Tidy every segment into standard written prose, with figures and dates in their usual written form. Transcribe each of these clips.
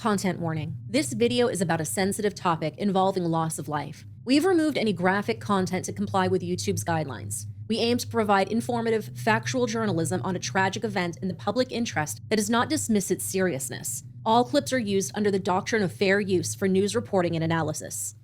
Content warning. This video is about a sensitive topic involving loss of life. We've removed any graphic content to comply with YouTube's guidelines. We aim to provide informative, factual journalism on a tragic event in the public interest that does not dismiss its seriousness. All clips are used under the doctrine of fair use for news reporting and analysis.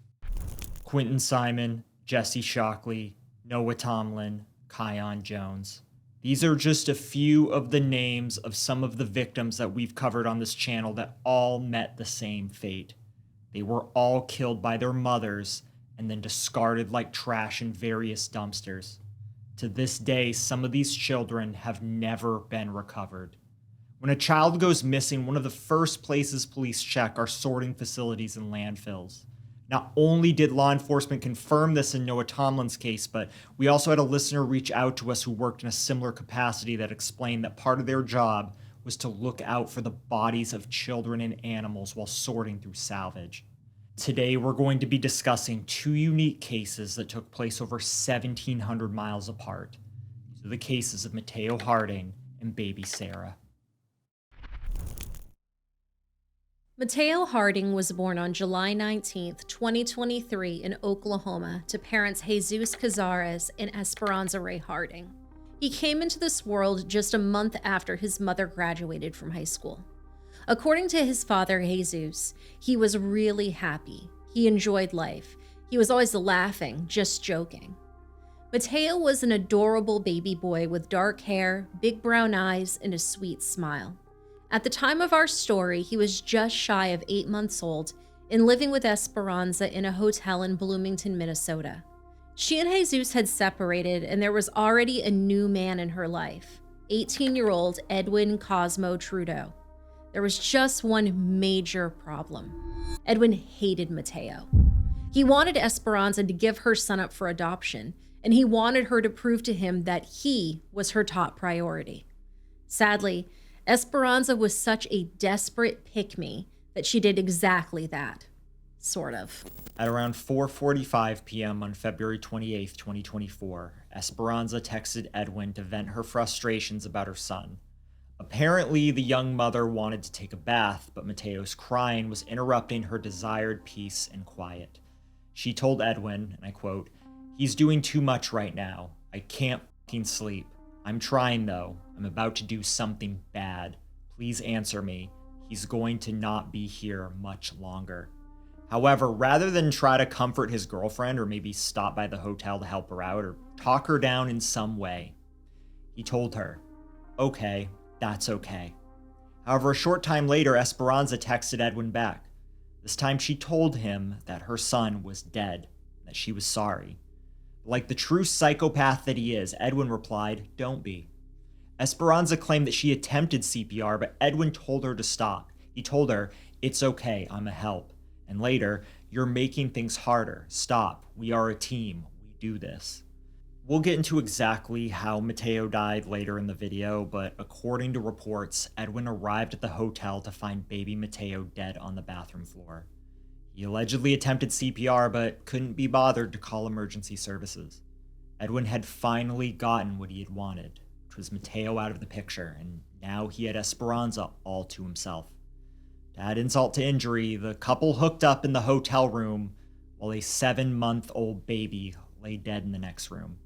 Quentin Simon, Jesse Shockley, Noah Tomlin, Kion Jones. These are just a few of the names of some of the victims that we've covered on this channel that all met the same fate. They were all killed by their mothers and then discarded like trash in various dumpsters. To this day, some of these children have never been recovered. When a child goes missing, one of the first places police check are sorting facilities and landfills. Not only did law enforcement confirm this in Noah Tomlin's case, but we also had a listener reach out to us who worked in a similar capacity that explained that part of their job was to look out for the bodies of children and animals while sorting through salvage. Today, we're going to be discussing two unique cases that took place over 1,700 miles apart. These are the cases of Mateo Harding and baby Sarah. Mateo Harding was born on July 19, 2023 in Oklahoma to parents Jesus Cazares and Esperanza Ray Harding. He came into this world just a month after his mother graduated from high school. According to his father, Jesus, he was really happy. He enjoyed life. He was always laughing, just joking. Mateo was an adorable baby boy with dark hair, big brown eyes, and a sweet smile. At the time of our story, he was just shy of 8 months old and living with Esperanza in a hotel in Bloomington, Minnesota. She and Jesus had separated, and there was already a new man in her life, 18-year-old Edwin Cosmo Trudeau. There was just one major problem. Edwin hated Mateo. He wanted Esperanza to give her son up for adoption, and he wanted her to prove to him that he was her top priority. Sadly, Esperanza was such a desperate pick-me that she did exactly that. Sort of. At around 4:45 p.m. on February 28, 2024, Esperanza texted Edwin to vent her frustrations about her son. Apparently, the young mother wanted to take a bath, but Mateo's crying was interrupting her desired peace and quiet. She told Edwin, and I quote, "He's doing too much right now. I can't fucking sleep. I'm trying though. I'm about to do something bad. Please answer me. He's going to not be here much longer." However, rather than try to comfort his girlfriend or maybe stop by the hotel to help her out or talk her down in some way, he told her, "Okay, that's okay." However, a short time later, Esperanza texted Edwin back. This time she told him that her son was dead, that she was sorry. Like the true psychopath that he is, Edwin replied, "Don't be." Esperanza claimed that she attempted CPR, but Edwin told her to stop. He told her, "It's okay, I'm a help." And later, "You're making things harder. Stop. We are a team. We do this." We'll get into exactly how Mateo died later in the video, but according to reports, Edwin arrived at the hotel to find baby Mateo dead on the bathroom floor. He allegedly attempted CPR, but couldn't be bothered to call emergency services. Edwin had finally gotten what he had wanted, which was Mateo out of the picture, and now he had Esperanza all to himself. To add insult to injury, the couple hooked up in the hotel room while a 7-month-old baby lay dead in the next room.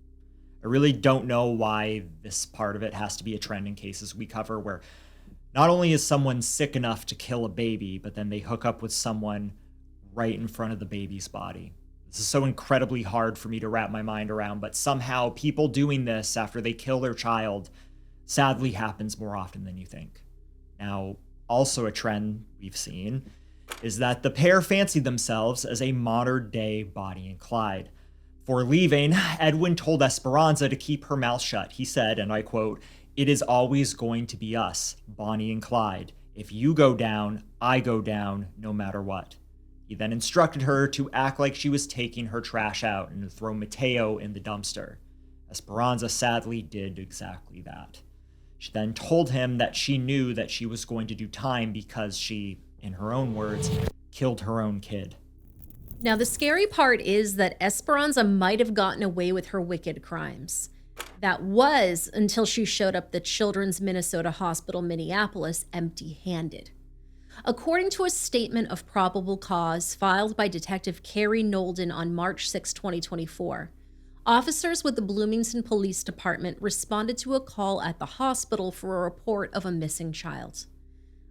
I really don't know why this part of it has to be a trend in cases we cover where not only is someone sick enough to kill a baby, but then they hook up with someone right in front of the baby's body. This is so incredibly hard for me to wrap my mind around, but somehow people doing this after they kill their child sadly happens more often than you think. Now, also a trend we've seen is that the pair fancied themselves as a modern-day Bonnie and Clyde. For leaving, Edwin told Esperanza to keep her mouth shut. He said, and I quote, "It is always going to be us, Bonnie and Clyde. If you go down, I go down, no matter what." He then instructed her to act like she was taking her trash out and to throw Mateo in the dumpster. Esperanza sadly did exactly that. She then told him that she knew that she was going to do time because she, in her own words, killed her own kid. Now, the scary part is that Esperanza might have gotten away with her wicked crimes. That was until she showed up at the Children's Minnesota Hospital, Minneapolis, empty-handed. According to a statement of probable cause filed by Detective Carrie Nolden on March 6, 2024, officers with the Bloomington Police Department responded to a call at the hospital for a report of a missing child.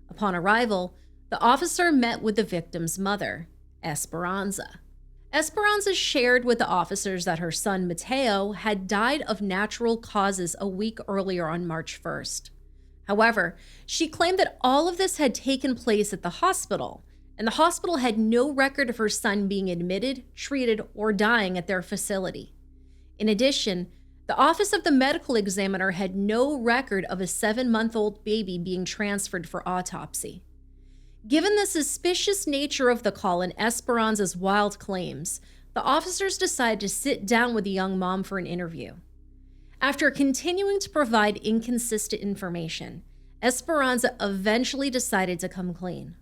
Upon arrival, the officer met with the victim's mother, Esperanza. Esperanza shared with the officers that her son, Mateo, had died of natural causes a week earlier on March 1st. However, she claimed that all of this had taken place at the hospital, and the hospital had no record of her son being admitted, treated, or dying at their facility. In addition, the Office of the Medical Examiner had no record of a 7-month-old baby being transferred for autopsy. Given the suspicious nature of the call and Esperanza's wild claims, the officers decided to sit down with the young mom for an interview. After continuing to provide inconsistent information, Esperanza eventually decided to come clean.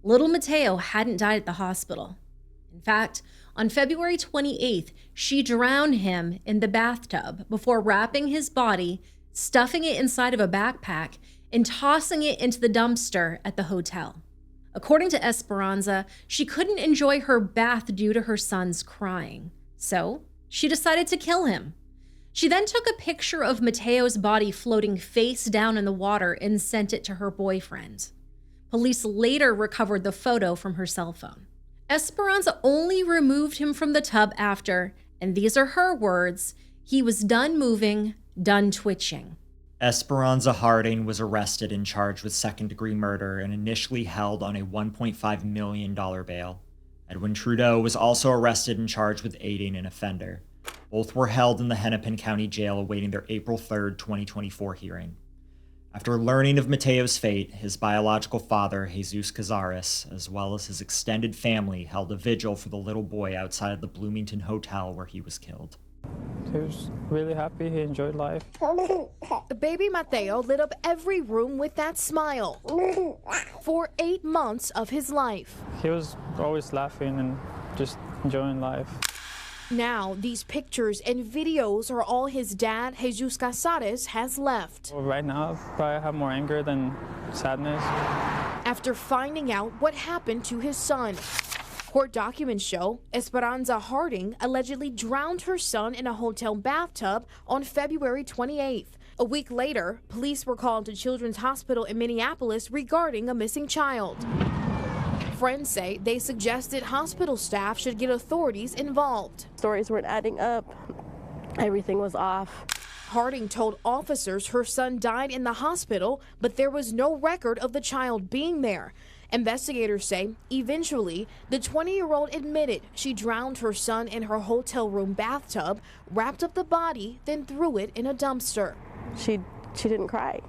Little Mateo hadn't died at the hospital. In fact, on February 28th, she drowned him in the bathtub before wrapping his body, stuffing it inside of a backpack, and tossing it into the dumpster at the hotel. According to Esperanza, she couldn't enjoy her bath due to her son's crying, so she decided to kill him. She then took a picture of Mateo's body floating face down in the water and sent it to her boyfriend. Police later recovered the photo from her cell phone. Esperanza only removed him from the tub after, and these are her words, he was done moving, done twitching. Esperanza Harding was arrested and charged with second-degree murder and initially held on a $1.5 million bail. Edwin Trudeau was also arrested and charged with aiding an offender. Both were held in the Hennepin County Jail awaiting their April 3, 2024 hearing. After learning of Mateo's fate, his biological father, Jesus Cazares, as well as his extended family, held a vigil for the little boy outside of the Bloomington Hotel where he was killed. He was really happy. He enjoyed life. Baby Mateo lit up every room with that smile for 8 months of his life. He was always laughing and just enjoying life. Now, these pictures and videos are all his dad, Jesus Cazares, has left. Well, right now, I probably have more anger than sadness. After finding out what happened to his son. Court documents show Esperanza Harding allegedly drowned her son in a hotel bathtub on February 28th. A week later, police were called to Children's Hospital in Minneapolis regarding a missing child. Friends say they suggested hospital staff should get authorities involved. Stories weren't adding up. Everything was off. Harding told officers her son died in the hospital, but there was no record of the child being there. Investigators say eventually the 20-year-old admitted she drowned her son in her hotel room bathtub, wrapped up the body, then threw it in a dumpster. She didn't cry.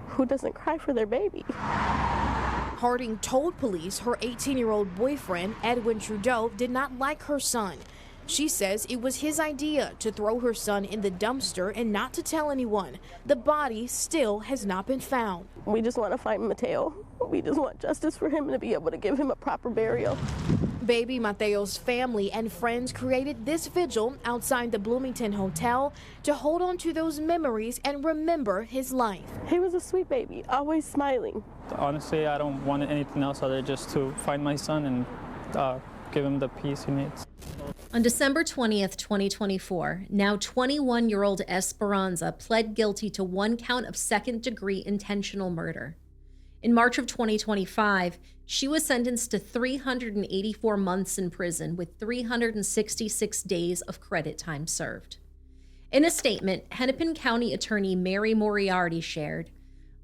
Who doesn't cry for their baby? Harding told police her 18-year-old boyfriend, Edwin Trudeau, did not like her son. She says it was his idea to throw her son in the dumpster and not to tell anyone. The body still has not been found. We just want to find Mateo. We just want justice for him and to be able to give him a proper burial. Baby Mateo's family and friends created this vigil outside the Bloomington Hotel to hold on to those memories and remember his life. He was a sweet baby, always smiling. Honestly, I don't want anything else other than just to find my son and give him the peace he needs. On December 20th, 2024, now 21-year-old Esperanza pled guilty to 1 count of second-degree intentional murder. In March of 2025, she was sentenced to 384 months in prison with 366 days of credit time served. In a statement, Hennepin County Attorney Mary Moriarty shared,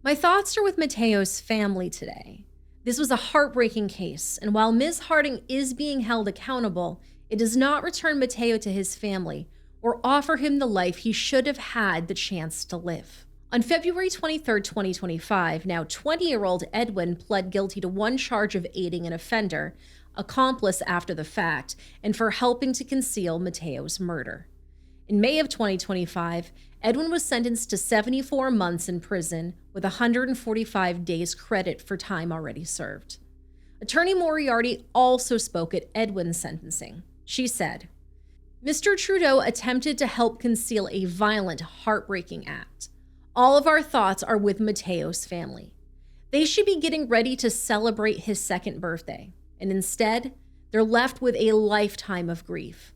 "My thoughts are with Mateo's family today. This was a heartbreaking case, and while Ms. Harding is being held accountable, it does not return Mateo to his family or offer him the life he should have had the chance to live." On February 23, 2025, now 20-year-old Edwin pled guilty to 1 charge of aiding an offender, accomplice after the fact, and for helping to conceal Mateo's murder. In May of 2025, Edwin was sentenced to 74 months in prison with 145 days credit for time already served. Attorney Moriarty also spoke at Edwin's sentencing. She said, "Mr. Trudeau attempted to help conceal a violent, heartbreaking act. All of our thoughts are with Mateo's family. They should be getting ready to celebrate his second birthday, and instead, they're left with a lifetime of grief.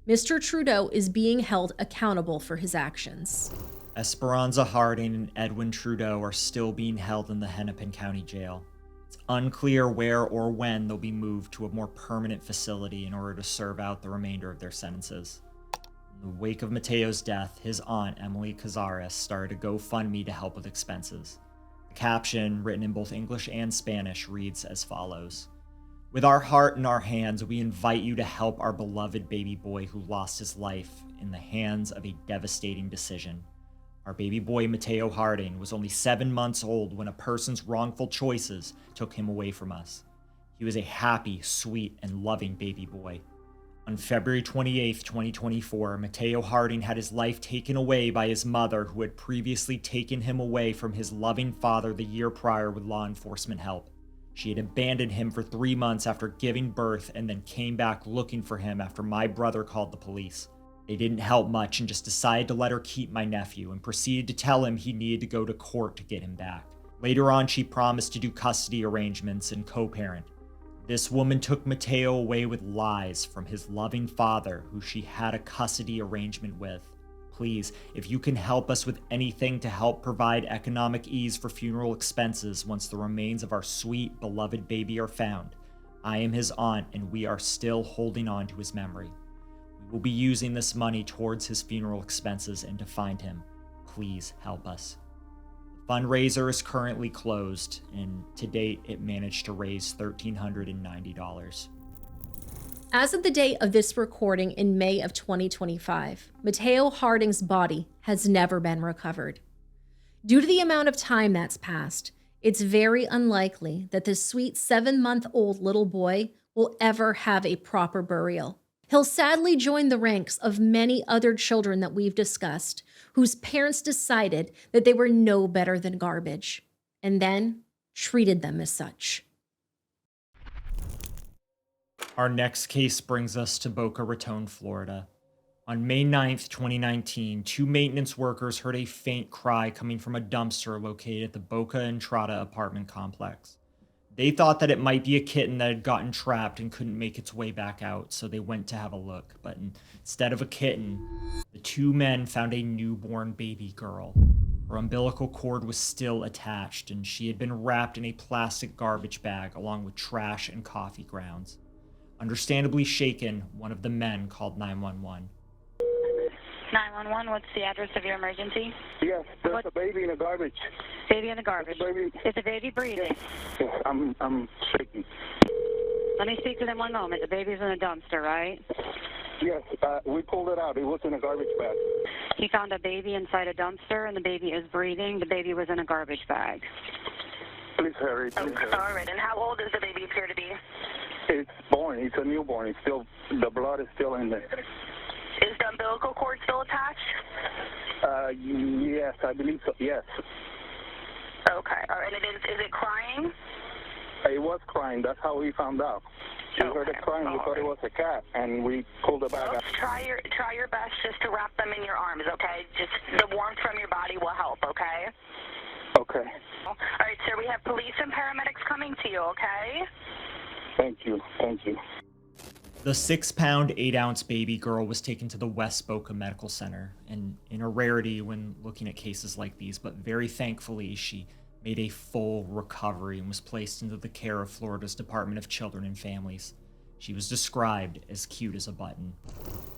Mr. Trudeau is being held accountable for his actions. Esperanza Harding and Edwin Trudeau are still being held in the Hennepin County Jail. It's unclear where or when they'll be moved to a more permanent facility in order to serve out the remainder of their sentences. In the wake of Mateo's death, his aunt, Emily Cazares, started a GoFundMe to help with expenses. The caption, written in both English and Spanish, reads as follows: "With our heart in our hands, we invite you to help our beloved baby boy who lost his life in the hands of a devastating decision. Our baby boy, Mateo Harding, was only 7 months old when a person's wrongful choices took him away from us. He was a happy, sweet, and loving baby boy. On February 28, 2024, Mateo Harding had his life taken away by his mother, who had previously taken him away from his loving father the year prior with law enforcement help. She had abandoned him for 3 months after giving birth and then came back looking for him after my brother called the police. They didn't help much and just decided to let her keep my nephew and proceeded to tell him he needed to go to court to get him back. Later on, she promised to do custody arrangements and co-parent. This woman took Mateo away with lies from his loving father, who she had a custody arrangement with. Please, if you can help us with anything to help provide economic ease for funeral expenses once the remains of our sweet, beloved baby are found. I am his aunt and we are still holding on to his memory. We will be using this money towards his funeral expenses and to find him. Please help us." The fundraiser is currently closed, and to date, it managed to raise $1,390. As of the date of this recording in May of 2025, Mateo Harding's body has never been recovered. Due to the amount of time that's passed, it's very unlikely that this sweet 7-month-old little boy will ever have a proper burial. He'll sadly join the ranks of many other children that we've discussed, whose parents decided that they were no better than garbage, and then treated them as such. Our next case brings us to Boca Raton, Florida. On May 9th, 2019, 2 maintenance workers heard a faint cry coming from a dumpster located at the Boca Entrada apartment complex. They thought that it might be a kitten that had gotten trapped and couldn't make its way back out, so they went to have a look. But instead of a kitten, the 2 men found a newborn baby girl. Her umbilical cord was still attached, and she had been wrapped in a plastic garbage bag along with trash and coffee grounds. Understandably shaken, one of the men called 911. 911, what's the address of your emergency? Yes, there's a baby in the garbage. Baby in the garbage. Baby. Is the baby breathing? Yes, I'm shaking. Let me speak to them one moment. The baby's in a dumpster, right? Yes, we pulled it out. It was in a garbage bag. He found a baby inside a dumpster, and the baby is breathing. The baby was in a garbage bag. Please hurry. Please hurry. All right, and how old does the baby appear to be? It's born. It's a newborn. It's still, the blood is still in there. Is the umbilical cord still attached? Yes, I believe so. Yes. Okay. All right. And is it crying? It was crying. That's how we found out. We heard it crying. We thought it was a cat, and we pulled it back out. Try your best just to wrap them in your arms, okay? Just the warmth from your body will help, okay? Okay. All right, sir. We have police and paramedics coming to you, okay? Thank you. Thank you. The 6-pound, 8-ounce baby girl was taken to the West Boca Medical Center, and in a rarity when looking at cases like these, but very thankfully, she made a full recovery and was placed into the care of Florida's Department of Children and Families. She was described as cute as a button.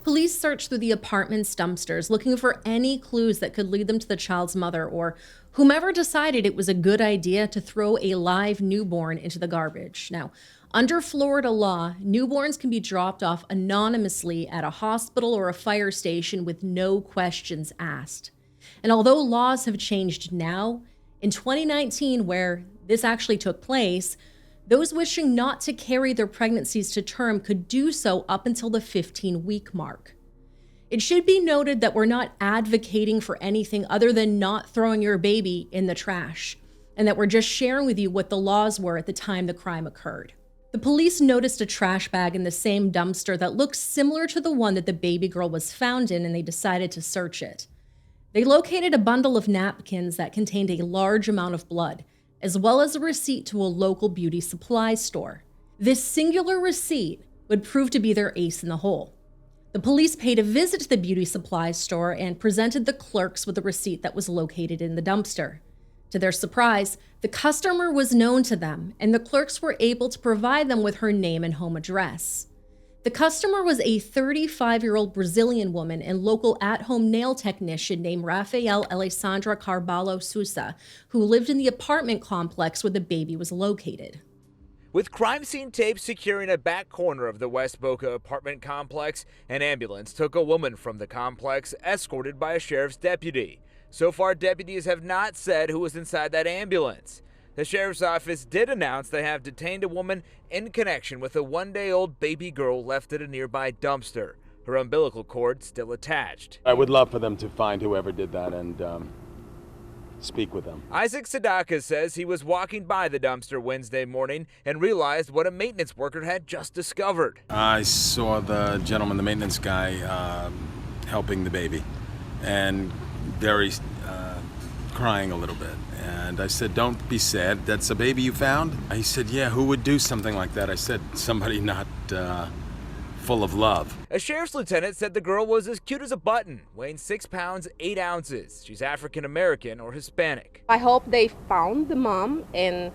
Police searched through the apartment's dumpsters looking for any clues that could lead them to the child's mother or whomever decided it was a good idea to throw a live newborn into the garbage. Now, under Florida law, newborns can be dropped off anonymously at a hospital or a fire station with no questions asked. And although laws have changed now, in 2019, where this actually took place, those wishing not to carry their pregnancies to term could do so up until the 15-week mark. It should be noted that we're not advocating for anything other than not throwing your baby in the trash, and that we're just sharing with you what the laws were at the time the crime occurred. The police noticed a trash bag in the same dumpster that looked similar to the one that the baby girl was found in, and they decided to search it. They located a bundle of napkins that contained a large amount of blood, as well as a receipt to a local beauty supply store. This singular receipt would prove to be their ace in the hole. The police paid a visit to the beauty supply store and presented the clerks with a receipt that was located in the dumpster. To their surprise, the customer was known to them, and the clerks were able to provide them with her name and home address. The customer was a 35-year-old Brazilian woman and local at-home nail technician named Rafael Alessandra Carvalho Sousa, who lived in the apartment complex where the baby was located. With crime scene tape securing a back corner of the West Boca apartment complex, an ambulance took a woman from the complex, escorted by a sheriff's deputy. So far, deputies have not said who was inside that ambulance. The sheriff's office did announce they have detained a woman in connection with a one-day-old baby girl left at a nearby dumpster. Her umbilical cord still attached. I would love for them to find whoever did that and speak with them. Isaac Sadaka says he was walking by the dumpster Wednesday morning and realized what a maintenance worker had just discovered. I saw the gentleman, the maintenance guy, helping the baby and very crying a little bit. And I said, "Don't be sad. That's a baby you found?" He said, "Yeah, who would do something like that?" I said, "Somebody not full of love." A sheriff's lieutenant said the girl was as cute as a button, weighing 6 pounds, 8 ounces. She's African-American or Hispanic. I hope they found the mom, and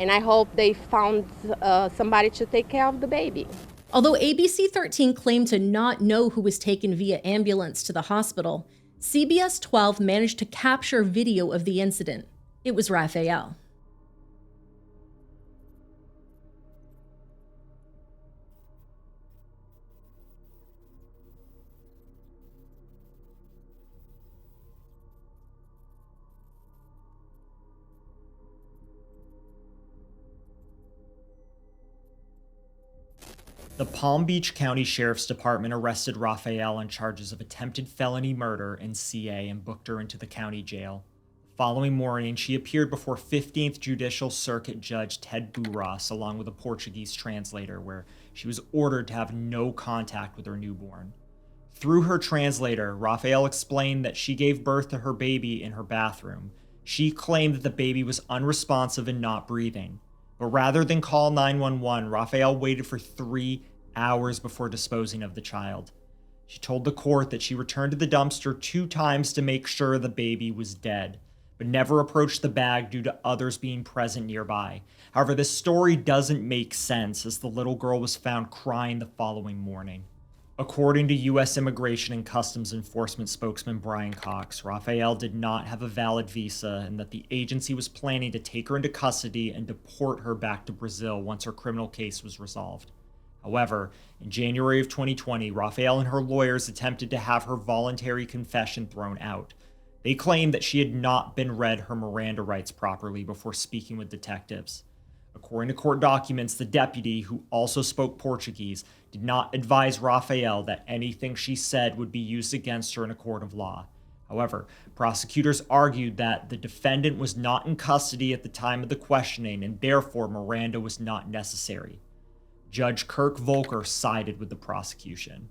I hope they found somebody to take care of the baby. Although ABC 13 claimed to not know who was taken via ambulance to the hospital, CBS 12 managed to capture video of the incident. It was Rafael. The Palm Beach County Sheriff's Department arrested Rafael on charges of attempted felony murder and CA and booked her into the county jail. The following morning, she appeared before 15th Judicial Circuit Judge Ted Bourras along with a Portuguese translator, where she was ordered to have no contact with her newborn. Through her translator, Rafael explained that she gave birth to her baby in her bathroom. She claimed that the baby was unresponsive and not breathing. But rather than call 911, Rafael waited for 3 hours before disposing of the child. She told the court that she returned to the dumpster 2 times to make sure the baby was dead, but never approached the bag due to others being present nearby. However, this story doesn't make sense, as the little girl was found crying the following morning. According to U.S. Immigration and Customs Enforcement spokesman Brian Cox, Rafael did not have a valid visa and that the agency was planning to take her into custody and deport her back to Brazil once her criminal case was resolved. However, in January of 2020, Rafael and her lawyers attempted to have her voluntary confession thrown out. They claimed that she had not been read her Miranda rights properly before speaking with detectives. According to court documents, the deputy, who also spoke Portuguese, did not advise Rafael that anything she said would be used against her in a court of law. However, prosecutors argued that the defendant was not in custody at the time of the questioning and therefore Miranda was not necessary. Judge Kirk Volker sided with the prosecution.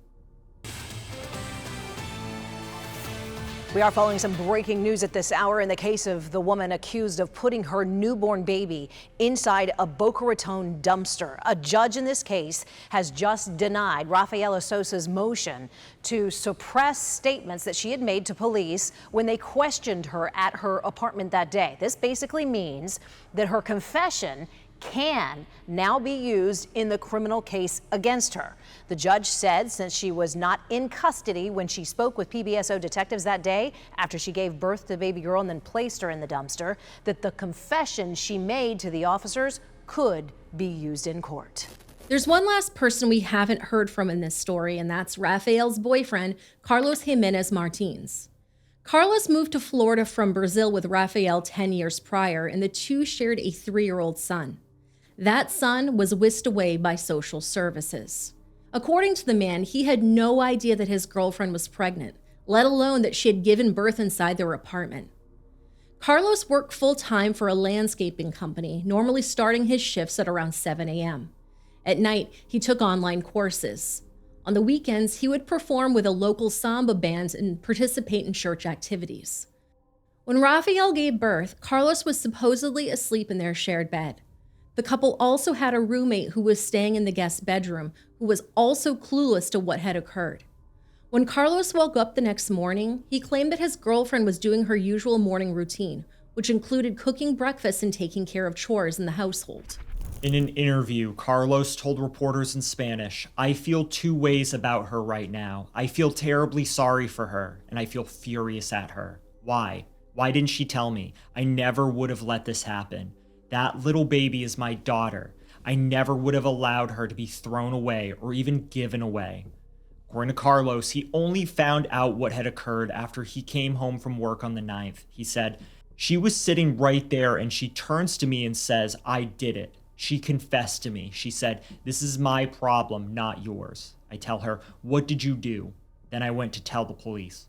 We are following some breaking news at this hour in the case of the woman accused of putting her newborn baby inside a Boca Raton dumpster. A judge in this case has just denied Rafaela Sosa's motion to suppress statements that she had made to police when they questioned her at her apartment that day. This basically means that her confession can now be used in the criminal case against her. The judge said since she was not in custody when she spoke with PBSO detectives that day after she gave birth to the baby girl and then placed her in the dumpster, that the confession she made to the officers could be used in court. There's one last person we haven't heard from in this story, and that's Rafael's boyfriend, Carlos Jimenez Martins. Carlos moved to Florida from Brazil with Rafael 10 years prior, and the two shared a 3-year-old son. That son was whisked away by social services. According to the man, he had no idea that his girlfriend was pregnant, let alone that she had given birth inside their apartment. Carlos worked full-time for a landscaping company, normally starting his shifts at around 7 a.m. At night, he took online courses. On the weekends, he would perform with a local samba band and participate in church activities. When Rafael gave birth, Carlos was supposedly asleep in their shared bed. The couple also had a roommate who was staying in the guest bedroom, who was also clueless to what had occurred. When Carlos woke up the next morning, he claimed that his girlfriend was doing her usual morning routine, which included cooking breakfast and taking care of chores in the household. In an interview, Carlos told reporters in Spanish, "I feel two ways about her right now. I feel terribly sorry for her, and I feel furious at her. Why? Why didn't she tell me? I never would have let this happen. That little baby is my daughter. I never would have allowed her to be thrown away or even given away." According to Carlos, he only found out what had occurred after he came home from work on the 9th. He said, "She was sitting right there and she turns to me and says, 'I did it.' She confessed to me. She said, 'This is my problem, not yours.' I tell her, 'What did you do?' Then I went to tell the police."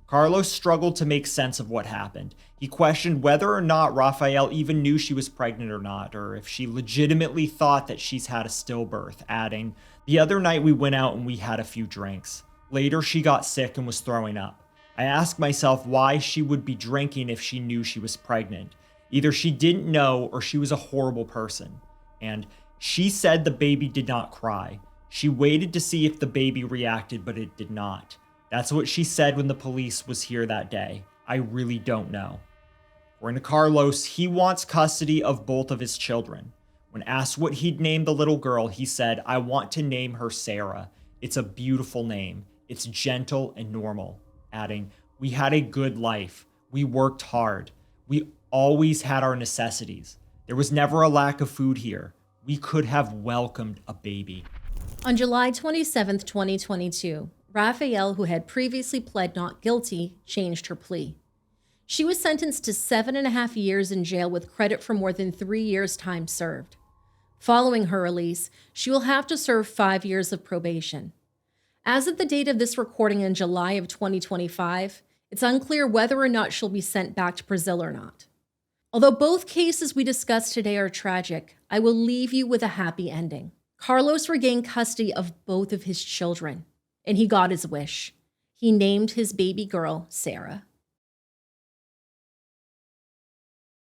Carlos struggled to make sense of what happened. He questioned whether or not Rafael even knew she was pregnant or not, or if she legitimately thought that she's had a stillbirth, adding, "The other night we went out and we had a few drinks. Later she got sick and was throwing up. I asked myself why she would be drinking if she knew she was pregnant. Either she didn't know or she was a horrible person. And she said the baby did not cry. She waited to see if the baby reacted, but it did not. That's what she said when the police was here that day. I really don't know." According to Carlos, he wants custody of both of his children. When asked what he'd name the little girl, he said, "I want to name her Sarah. It's a beautiful name. It's gentle and normal," adding, "We had a good life. We worked hard. We always had our necessities. There was never a lack of food here. We could have welcomed a baby." On July 27, 2022, Rafael, who had previously pled not guilty, changed her plea. She was sentenced to 7.5 years in jail with credit for more than 3 years' time served. Following her release, she will have to serve 5 years of probation. As of the date of this recording in July of 2025, it's unclear whether or not she'll be sent back to Brazil or not. Although both cases we discussed today are tragic, I will leave you with a happy ending. Carlos regained custody of both of his children, and he got his wish. He named his baby girl Sarah.